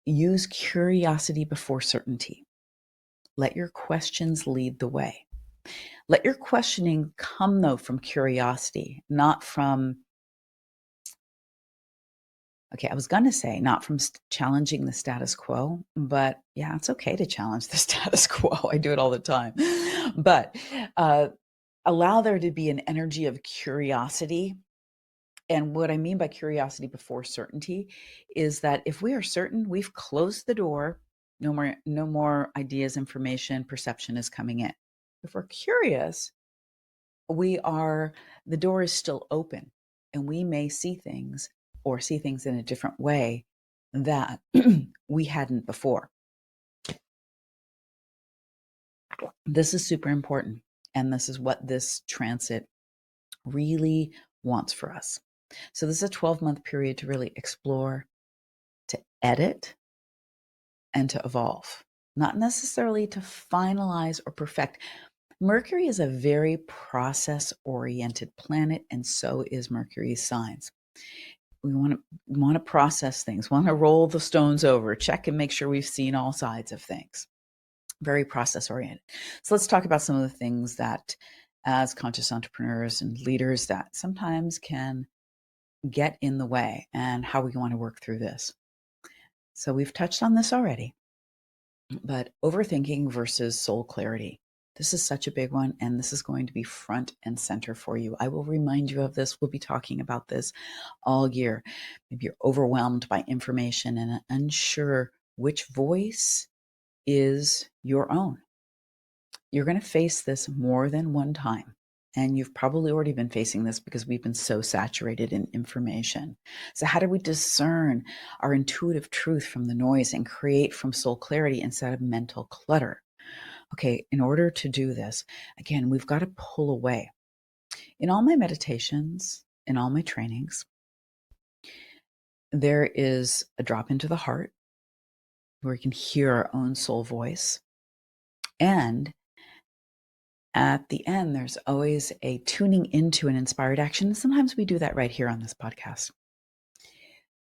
Use curiosity before certainty. Let your questions lead the way. Let your questioning come, though, from curiosity, not from, okay, I was going to say not from challenging the status quo, but yeah, it's okay to challenge the status quo. I do it all the time. But allow there to be an energy of curiosity. And what I mean by curiosity before certainty is that if we are certain, we've closed the door, no more ideas, information, perception is coming in. If we're curious, the door is still open, and we may see things or see things in a different way that we hadn't before. This is super important. And this is what this transit really wants for us. So this is a 12-month period to really explore, to edit, and to evolve, not necessarily to finalize or perfect. Mercury is a very process-oriented planet, and so is Mercury's signs. We want to process things, want to roll the stones over, check and make sure we've seen all sides of things. Very process-oriented. So let's talk about some of the things that, as conscious entrepreneurs and leaders, that sometimes can get in the way and how we want to work through this. So we've touched on this already, but overthinking versus soul clarity. This is such a big one, and this is going to be front and center for you. I will remind you of this. We'll be talking about this all year. Maybe you're overwhelmed by information and unsure which voice is your own. You're going to face this more than one time. And you've probably already been facing this because we've been so saturated in information. So how do we discern our intuitive truth from the noise and create from soul clarity instead of mental clutter? Okay, in order to do this, again, we've got to pull away. In all my meditations, in all my trainings, there is a drop into the heart where we can hear our own soul voice. And at the end, there's always a tuning into an inspired action. Sometimes we do that right here on this podcast.